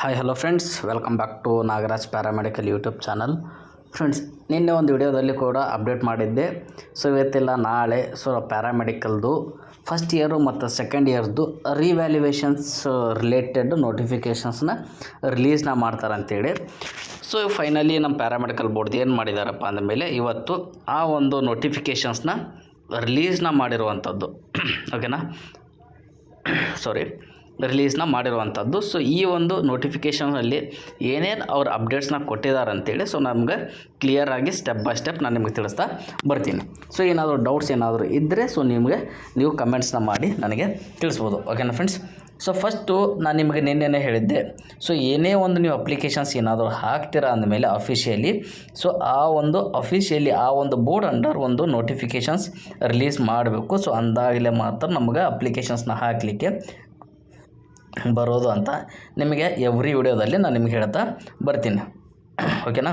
Hi hello friends, welcome back to Nagaraj paramedical YouTube channel. Friends, ನಿನ್ನೆ ಒಂದು ವಿಡಿಯೋದಲ್ಲಿ ಕೂಡ ಅಪ್ಡೇಟ್ ಮಾಡಿದ್ದೆ. ಸೊ ಇವತ್ತಿಲ್ಲ ನಾಳೆ ಪ್ಯಾರಾಮೆಡಿಕಲ್ದು ಫಸ್ಟ್ ಇಯರು ಮತ್ತು ಸೆಕೆಂಡ್ ಇಯರ್ದು ರಿವ್ಯಾಲ್ಯೂಯೇಷನ್ಸ್ ರಿಲೇಟೆಡ್ ನೋಟಿಫಿಕೇಷನ್ಸ್ನ ರಿಲೀಸ್ನ ಮಾಡ್ತಾರೆ ಅಂತೇಳಿ. ಸೊ ಫೈನಲಿ ನಮ್ಮ ಪ್ಯಾರಾಮೆಡಿಕಲ್ ಬೋರ್ಡ್ ಏನು ಮಾಡಿದಾರಪ್ಪ ಅಂದಮೇಲೆ ಇವತ್ತು ಆ ಒಂದು ನೋಟಿಫಿಕೇಷನ್ಸ್ನ ರಿಲೀಸ್ನ ಮಾಡಿರುವಂಥದ್ದು. ಓಕೆನಾ, ರಿಲೀಸ್ನ ಮಾಡಿರುವಂಥದ್ದು. ಸೊ ಈ ಒಂದು ನೋಟಿಫಿಕೇಷನಲ್ಲಿ ಏನೇನು ಅವ್ರು ಅಪ್ಡೇಟ್ಸ್ನ ಕೊಟ್ಟಿದ್ದಾರೆ ಅಂತೇಳಿ ನಮ್ಗೆ ಕ್ಲಿಯರಾಗಿ ಸ್ಟೆಪ್ ಬೈ ಸ್ಟೆಪ್ ನಾನು ನಿಮಗೆ ತಿಳಿಸ್ತಾ ಬರ್ತೀನಿ. ಸೊ ಏನಾದರೂ ಡೌಟ್ಸ್ ಏನಾದರೂ ಇದ್ದರೆ ನೀವು ಕಮೆಂಟ್ಸ್ನ ಮಾಡಿ ನನಗೆ ತಿಳಿಸ್ಬೋದು. ಓಕೆನಾ ಫ್ರೆಂಡ್ಸ್? ಸೊ ಫಸ್ಟು ನಾನು ನಿಮಗೆ ನಿನ್ನೆ ಹೇಳಿದ್ದೆ, ಸೊ ಏನೇ ಒಂದು ನೀವು ಅಪ್ಲಿಕೇಶನ್ಸ್ ಏನಾದರೂ ಹಾಕ್ತೀರಾ ಅಂದಮೇಲೆ ಅಫಿಷಿಯಲಿ, ಸೊ ಆ ಒಂದು ಬೋರ್ಡ್ ಅಂಡರ್ ಒಂದು ನೋಟಿಫಿಕೇಷನ್ಸ್ ರಿಲೀಸ್ ಮಾಡಬೇಕು. ಸೊ ಅಂದಾಗಲೇ ಮಾತ್ರ ನಮಗೆ ಅಪ್ಲಿಕೇಶನ್ಸ್ನ ಹಾಕಲಿಕ್ಕೆ ಬರೋದು ಅಂತ ನಿಮಗೆ ಎವ್ರಿ ವಿಡಿಯೋದಲ್ಲಿ ನಾನು ನಿಮಗೆ ಹೇಳ್ತಾ ಬರ್ತೀನಿ. ಓಕೆನಾ?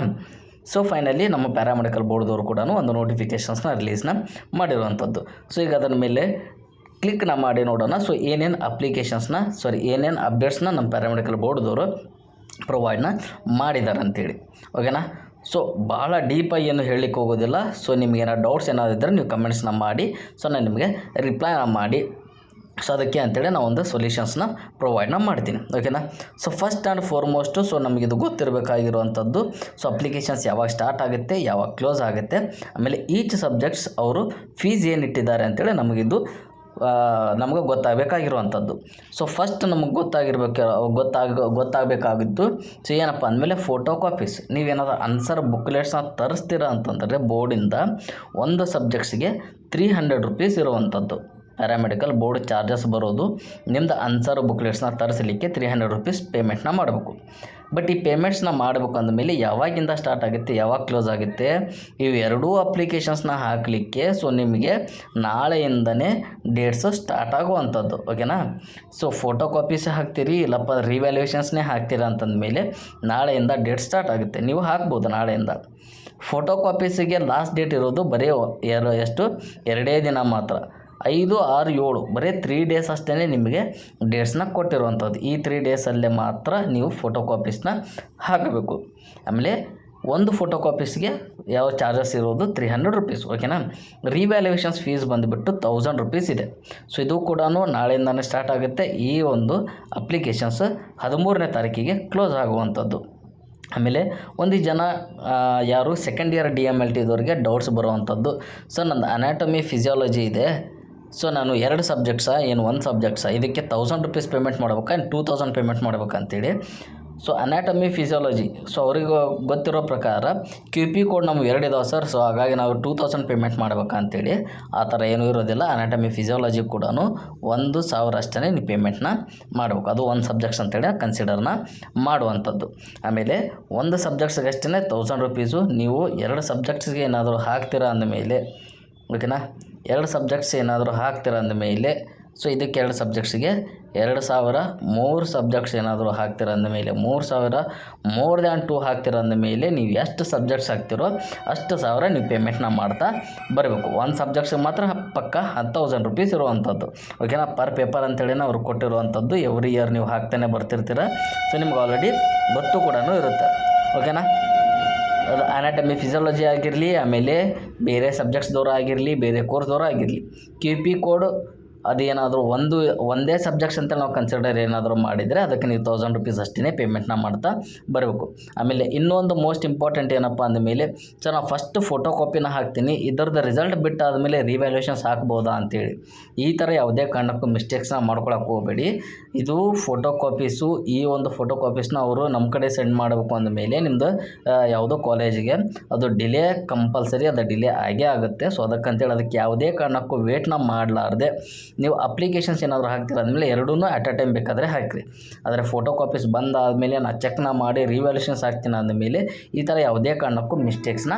ಸೊ ಫೈನಲಿ ನಮ್ಮ ಪ್ಯಾರಾಮೆಡಿಕಲ್ ಬೋರ್ಡ್ದವರು ಕೂಡ ಒಂದು ನೋಟಿಫಿಕೇಷನ್ಸ್ನ ರಿಲೀಸ್ನ ಮಾಡಿರುವಂಥದ್ದು. ಸೊ ಈಗ ಅದರ ಮೇಲೆ ಕ್ಲಿಕ್ನ ಮಾಡಿ ನೋಡೋಣ. ಸೊ ಏನೇನು ಅಪ್ಡೇಟ್ಸ್ನ ನಮ್ಮ ಪ್ಯಾರಾಮೆಡಿಕಲ್ ಬೋರ್ಡ್ದವರು ಪ್ರೊವೈಡ್ನ ಮಾಡಿದ್ದಾರೆ ಅಂಥೇಳಿ. ಓಕೆನಾ? ಸೊ ಭಾಳ ಡೀಪಾಗಿ ಏನು ಹೇಳಲಿಕ್ಕೆ ಹೋಗೋದಿಲ್ಲ. ಸೊ ನಿಮಗೇನಾದ್ರು ಡೌಟ್ಸ್ ಏನಾದರೂ ಇದ್ದರೆ ನೀವು ಕಮೆಂಟ್ಸ್ನ ಮಾಡಿ, ಸೊ ನಾನು ನಿಮಗೆ ರಿಪ್ಲೈನ ಮಾಡಿ, ಸೊ ಅದಕ್ಕೆ ಅಂತೇಳಿ ನಾವು ಒಂದು ಸೊಲ್ಯೂಷನ್ಸ್ನ ಪ್ರೊವೈಡ್ನ ಮಾಡ್ತೀನಿ. ಓಕೆನಾ? ಸೊ ಫಸ್ಟ್ ಆ್ಯಂಡ್ ಫಾರ್ಮೋಸ್ಟು ಇದು ಗೊತ್ತಿರಬೇಕಾಗಿರುವಂಥದ್ದು. ಸೊ ಅಪ್ಲಿಕೇಶನ್ಸ್ ಯಾವಾಗ ಸ್ಟಾರ್ಟ್ ಆಗುತ್ತೆ, ಯಾವಾಗ ಕ್ಲೋಸ್ ಆಗುತ್ತೆ, ಆಮೇಲೆ ಈಚ್ ಸಬ್ಜೆಕ್ಟ್ಸ್ ಅವರು ಫೀಸ್ ಏನು ಇಟ್ಟಿದ್ದಾರೆ ಅಂತೇಳಿ ನಮಗೆ ಗೊತ್ತಾಗಬೇಕಾಗಿರುವಂಥದ್ದು. ಸೊ ಫಸ್ಟ್ ನಮಗೆ ಗೊತ್ತಾಗಬೇಕಾಗಿದ್ದು ಸೊ ಏನಪ್ಪ ಅಂದಮೇಲೆ ಫೋಟೋ ಕಾಪೀಸ್. ನೀವೇನಾದರೂ ಆನ್ಸರ್ ಬುಕ್ಲೆಟ್ಸ್ನ ತರಿಸ್ತೀರಾ ಅಂತಂದರೆ ಬೋರ್ಡಿಂದ ಒಂದು ಸಬ್ಜೆಕ್ಟ್ಸ್ಗೆ 300 ರೂಪೀಸ್ ಇರುವಂಥದ್ದು. ಪ್ಯಾರಾಮೆಡಿಕಲ್ ಬೋರ್ಡ್ ಚಾರ್ಜಸ್ ಬರೋದು ನಿಮ್ಮದು ಆನ್ಸರ್ ಬುಕ್ಲೆಟ್ಸ್ನ ತರಿಸಲಿಕ್ಕೆ 300 ರೂಪೀಸ್ ಪೇಮೆಂಟ್ನ ಮಾಡಬೇಕು. ಬಟ್ ಈ ಪೇಮೆಂಟ್ಸ್ನ ಮಾಡಬೇಕು ಅಂದಮೇಲೆ ಯಾವಾಗಿಂದ ಸ್ಟಾರ್ಟ್ ಆಗುತ್ತೆ, ಯಾವಾಗ ಕ್ಲೋಸ್ ಆಗುತ್ತೆ, ಇವೆರಡೂ ಅಪ್ಲಿಕೇಶನ್ಸ್ನ ಹಾಕಲಿಕ್ಕೆ ಸೊ ನಿಮಗೆ ನಾಳೆಯಿಂದನೇ ಡೇಟ್ಸು ಸ್ಟಾರ್ಟ್ ಆಗುವಂಥದ್ದು. ಓಕೆನಾ? ಸೊ ಫೋಟೋ ಕಾಪೀಸ್ ಹಾಕ್ತೀರಿ, ಇಲ್ಲಪ್ಪ ರಿವ್ಯಾಲ್ಯೂಯೇಷನ್ಸ್ನೇ ಹಾಕ್ತೀರಾ ಅಂತಂದಮೇಲೆ ನಾಳೆಯಿಂದ ಡೇಟ್ ಸ್ಟಾರ್ಟ್ ಆಗುತ್ತೆ. ನೀವು ಹಾಕ್ಬೋದು ನಾಳೆಯಿಂದ. ಫೋಟೋ ಕಾಪೀಸಿಗೆ ಲಾಸ್ಟ್ ಡೇಟ್ ಇರೋದು ಬರೀ 2 ದಿನ ಮಾತ್ರ. 5, 6, 7 ಬರೀ 3 ಡೇಸ್ ಅಷ್ಟೇ ನಿಮಗೆ ಡೇಟ್ಸ್ನ ಕೊಟ್ಟಿರುವಂಥದ್ದು. ಈ 3 ಡೇಸಲ್ಲೇ ಮಾತ್ರ ನೀವು ಫೋಟೋ ಕಾಪೀಸ್ನ ಹಾಕಬೇಕು. ಆಮೇಲೆ ಒಂದು ಫೋಟೋ ಕಾಪೀಸ್ಗೆ ಯಾವ ಚಾರ್ಜಸ್ ಇರೋದು 300 ರೂಪೀಸ್. ಓಕೆನಾ? ರಿವ್ಯಾಲ್ಯೂಯೇಷನ್ಸ್ ಫೀಸ್ ಬಂದುಬಿಟ್ಟು 1000 ರೂಪೀಸ್ ಇದೆ. ಸೊ ಇದು ಕೂಡ ನಾಳೆಯಿಂದನೇ ಸ್ಟಾರ್ಟ್ ಆಗುತ್ತೆ. ಈ ಒಂದು ಅಪ್ಲಿಕೇಶನ್ಸ್ 13ನೇ ತಾರೀಕಿಗೆ ಕ್ಲೋಸ್ ಆಗುವಂಥದ್ದು. ಆಮೇಲೆ ಒಂದು ಜನ ಯಾರು ಸೆಕೆಂಡ್ ಇಯರ್ DMLT ಇದ್ದವ್ರಿಗೆ ಡೌಟ್ಸ್ ಬರುವಂಥದ್ದು, ಸೊ ನಂದು ಅನಾಟಮಿ ಫಿಸಿಯಾಲಜಿ ಇದೆ, ಸೊ ನಾನು 2 ಸಬ್ಜೆಕ್ಟ್ಸಾ ಏನು 1 ಸಬ್ಜೆಕ್ಟ್ಸಾ, ಇದಕ್ಕೆ 1000 ರೂಪೀಸ್ ಪೇಮೆಂಟ್ ಮಾಡ್ಬೇಕಾ, 2000 ಪೇಮೆಂಟ್ ಮಾಡ್ಬೇಕಂತೇಳಿ. ಸೊ ಅನಾಟಮಿ ಫಿಸಿಯಾಲಜಿ, ಸೊ ಅವ್ರಿಗೆ ಗೊತ್ತಿರೋ ಪ್ರಕಾರ QP ಕೋಡ್ ನಮ್ಗೆ 2 ಇದಾವೆ ಸರ್, ಸೊ ಹಾಗಾಗಿ ನಾವು 2000 ಪೇಮೆಂಟ್ ಮಾಡ್ಬೇಕಂತೇಳಿ ಆ ಥರ ಏನೂ ಇರೋದಿಲ್ಲ. ಅನಾಟಮಿ ಫಿಸಿಯಾಲಜಿ ಕೂಡ 1000 ಅಷ್ಟೇ ನೀವು ಪೇಮೆಂಟ್ನ ಮಾಡಬೇಕು. ಅದು 1 ಸಬ್ಜೆಕ್ಟ್ಸ್ ಅಂತೇಳಿ ಕನ್ಸಿಡರ್ನ ಮಾಡುವಂಥದ್ದು. ಆಮೇಲೆ 1 ಸಬ್ಜೆಕ್ಟ್ಸ್ಗೆ ಅಷ್ಟೇ 1000 ರೂಪೀಸು. ನೀವು 2 ಸಬ್ಜೆಕ್ಟ್ಸ್ಗೆ ಏನಾದರೂ ಹಾಕ್ತೀರಾ ಅಂದಮೇಲೆ, ಓಕೆನಾ, 2 ಸಬ್ಜೆಕ್ಟ್ಸ್ ಏನಾದರೂ ಹಾಕ್ತೀರಾ ಅಂದಮೇಲೆ, ಸೊ ಇದಕ್ಕೆ 2 ಸಬ್ಜೆಕ್ಟ್ಸಿಗೆ 2000, 3 ಸಬ್ಜೆಕ್ಟ್ಸ್ ಏನಾದರೂ ಹಾಕ್ತೀರ ಅಂದಮೇಲೆ 3000, ಮೋರ್ ದ್ಯಾನ್ 2 ಹಾಕ್ತೀರ ಅಂದಮೇಲೆ ನೀವು ಎಷ್ಟು ಸಬ್ಜೆಕ್ಟ್ಸ್ ಹಾಕ್ತಿರೋ ಅಷ್ಟು 1000 ನೀವು ಪೇಮೆಂಟ್ನ ಮಾಡ್ತಾ ಬರಬೇಕು. 1 ಸಬ್ಜೆಕ್ಟ್ಸಿಗೆ ಮಾತ್ರ ಪಕ್ಕ 10,000 ರೂಪೀಸ್ ಇರುವಂಥದ್ದು. ಓಕೆನಾ? ಪರ್ ಪೇಪರ್ ಅಂತೇಳಿ ಅವ್ರು ಕೊಟ್ಟಿರುವಂಥದ್ದು. ಎವ್ರಿ ಇಯರ್ ನೀವು ಹಾಕ್ತಾನೆ ಬರ್ತಿರ್ತೀರ. ಸೊ ನಿಮ್ಗೆ ಆಲ್ರೆಡಿ ಗೊತ್ತು ಕೂಡ ಇರುತ್ತೆ. ಓಕೆನಾ? ಅದು ಅನಾಟಮಿ ಫಿಸಿಯಾಲಜಿ ಆಗಿರಲಿ, ಆಮೇಲೆ ಬೇರೆ ಸಬ್ಜೆಕ್ಟ್ಸ್ದವರು ಆಗಿರಲಿ, ಬೇರೆ ಕೋರ್ಸ್ದವರು ಆಗಿರಲಿ, QP ಕೋಡ್ ಅದೇನಾದರೂ ಒಂದೇ ಸಬ್ಜೆಕ್ಟ್ಸ್ ಅಂತ ನಾವು ಕನ್ಸಿಡರ್ ಏನಾದರೂ ಮಾಡಿದರೆ ಅದಕ್ಕೆ ನೀವು 1000 ರೂಪೀಸ್ ಅಷ್ಟೇ ಪೇಮೆಂಟ್ನ ಮಾಡ್ತಾ ಬರಬೇಕು. ಆಮೇಲೆ ಇನ್ನೊಂದು ಮೋಸ್ಟ್ ಇಂಪಾರ್ಟೆಂಟ್ ಏನಪ್ಪ ಅಂದಮೇಲೆ, ಸೊ ನಾವು ಫಸ್ಟ್ ಫೋಟೋ ಕಾಪಿನ ಹಾಕ್ತೀನಿ, ಇದರದ್ದು ರಿಸಲ್ಟ್ ಬಿಟ್ಟಾದಮೇಲೆ ರಿವ್ಯಾಲ್ಯೂಯೇಷನ್ಸ್ ಹಾಕ್ಬೋದಾ ಅಂತೇಳಿ ಈ ಥರ ಯಾವುದೇ ಕಾರಣಕ್ಕೂ ಮಿಸ್ಟೇಕ್ಸ್ನ ಮಾಡ್ಕೊಳಕ್ಕೆ ಹೋಗಬೇಡಿ. ಇದು ಫೋಟೋ ಕಾಪೀಸು, ಈ ಒಂದು ಫೋಟೋ ಕಾಪೀಸ್ನ ಅವರು ನಮ್ಮ ಕಡೆ ಸೆಂಡ್ ಮಾಡಬೇಕು ಅಂದಮೇಲೆ ನಿಮ್ಮದು ಯಾವುದೋ ಕಾಲೇಜಿಗೆ ಅದು ಡಿಲೇ ಕಂಪಲ್ಸರಿ, ಅದು ಡಿಲೇ ಆಗೇ ಆಗುತ್ತೆ. ಸೊ ಅದಕ್ಕಂತೇಳಿ ಅದಕ್ಕೆ ಯಾವುದೇ ಕಾರಣಕ್ಕೂ ವೇಟ್ನ ಮಾಡಲಾರ್ದೆ ನೀವು ಅಪ್ಲಿಕೇಶನ್ಸ್ ಏನಾದರೂ ಹಾಕ್ತೀರ ಅಂದಮೇಲೆ 2 ಅಟ್ ಅ ಟೈಮ್ ಬೇಕಾದರೆ ಹಾಕಿರಿ. ಆದರೆ ಫೋಟೋ ಕಾಪೀಸ್ ಬಂದಾದಮೇಲೆ ನಾನು ಚೆಕ್ನ ಮಾಡಿ ರಿವ್ಯಾಲ್ಯೂಷನ್ಸ್ ಹಾಕ್ತೀನಿ ಅಂದಮೇಲೆ ಈ ಥರ ಯಾವುದೇ ಕಾರಣಕ್ಕೂ ಮಿಸ್ಟೇಕ್ಸ್ನ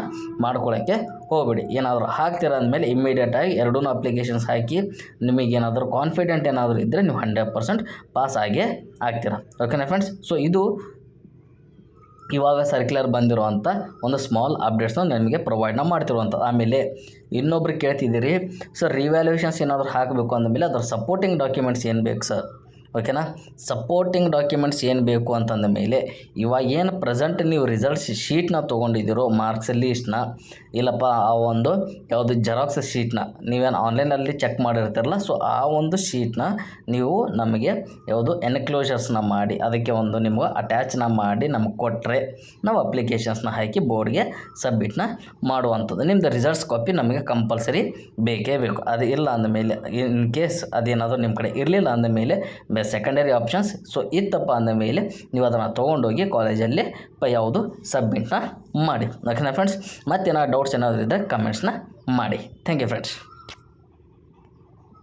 ಮಾಡ್ಕೊಳ್ಳೋಕ್ಕೆ ಹೋಗಬೇಡಿ. ಏನಾದರೂ ಹಾಕ್ತೀರ ಅಂದಮೇಲೆ ಇಮ್ಮಿಡಿಯೇಟಾಗಿ 2 ಅಪ್ಲಿಕೇಶನ್ಸ್ ಹಾಕಿ ನಿಮಗೇನಾದರೂ ಕಾನ್ಫಿಡೆಂಟ್ ಏನಾದರೂ ಇದ್ದರೆ ನೀವು 100% ಪಾಸ್ ಆಗೇ ಆಗ್ತೀರ. ಓಕೆನಾ ಫ್ರೆಂಡ್ಸ್? ಸೊ ಇದು ಇವಾಗ ಸರ್ಕ್ಯುಲರ್ ಬಂದಿರುವಂಥ ಒಂದು ಸ್ಮಾಲ್ ಅಪ್ಡೇಟ್ಸ್ನ ನಿಮಗೆ ಪ್ರೊವೈಡ್ನ ಮಾಡ್ತಿರುವಂಥದ್ದು. ಆಮೇಲೆ ಇನ್ನೊಬ್ರು ಕೇಳ್ತಿದ್ದೀರಿ, ಸರ್ ರಿವ್ಯಾಲ್ಯೂಯೇಷನ್ಸ್ ಏನಾದರೂ ಹಾಕಬೇಕು ಅಂದಮೇಲೆ ಅದರ ಸಪೋರ್ಟಿಂಗ್ ಡಾಕ್ಯುಮೆಂಟ್ಸ್ ಏನು ಬೇಕು ಸರ್? ಓಕೆನಾ. ಸಪೋರ್ಟಿಂಗ್ ಡಾಕ್ಯುಮೆಂಟ್ಸ್ ಏನು ಬೇಕು ಅಂತಂದ ಮೇಲೆ ಇವಾಗ ಏನು ಪ್ರೆಸೆಂಟ್ ನೀವು ರಿಸಲ್ಟ್ಸ್ ಶೀಟ್ನ ತೊಗೊಂಡಿದ್ದೀರೋ ಮಾರ್ಕ್ಸ್ ಲೀಸ್ಟ್ನ, ಇಲ್ಲಪ್ಪ ಆ ಒಂದು ಯಾವುದು ಜೆರಾಕ್ಸ್ ಶೀಟ್ನ ನೀವೇನು ಆನ್ಲೈನಲ್ಲಿ ಚೆಕ್ ಮಾಡಿರ್ತೀರಲ್ಲ, ಸೊ ಆ ಒಂದು ಶೀಟ್ನ ನೀವು ನಮಗೆ ಯಾವುದು ಎನ್ಕ್ಲೋಜರ್ಸ್ನ ಮಾಡಿ ಅದಕ್ಕೆ ಒಂದು ನಿಮ್ಗೆ ಅಟ್ಯಾಚ್ನ ಮಾಡಿ ನಮಗೆ ಕೊಟ್ಟರೆ ನಾವು ಅಪ್ಲಿಕೇಶನ್ಸ್ನ ಹಾಕಿ ಬೋರ್ಡ್ಗೆ ಸಬ್ಮಿಟ್ನ ಮಾಡುವಂಥದ್ದು. ನಿಮ್ಮದು ರಿಸಲ್ಟ್ಸ್ ಕಾಪಿ ನಮಗೆ ಕಂಪಲ್ಸರಿ ಬೇಕೇ ಬೇಕು. ಅದು ಇಲ್ಲ ಅಂದಮೇಲೆ ಇನ್ ಕೇಸ್ ಅದೇನಾದರೂ ನಿಮ್ಮ ಕಡೆ ಇರಲಿಲ್ಲ ಅಂದಮೇಲೆ ಸೆಕೆಂಡರಿ ಆಪ್ಷನ್ಸ್ ಸೊ ಇತ್ತಪ್ಪ ಅಂದಮೇಲೆ ನೀವು ಅದನ್ನು ತೊಗೊಂಡೋಗಿ ಕಾಲೇಜಲ್ಲಿ ಯಾವುದು ಸಬ್ಮಿಟ್ನ ಮಾಡಿ. ಓಕೆನಾ ಫ್ರೆಂಡ್ಸ್, ಮತ್ತೇನಾದ್ರು ಡೌಟ್ಸ್ ಏನಾದರೂ ಇದ್ದರೆ ಕಮೆಂಟ್ಸ್ನ ಮಾಡಿ. Thank you friends.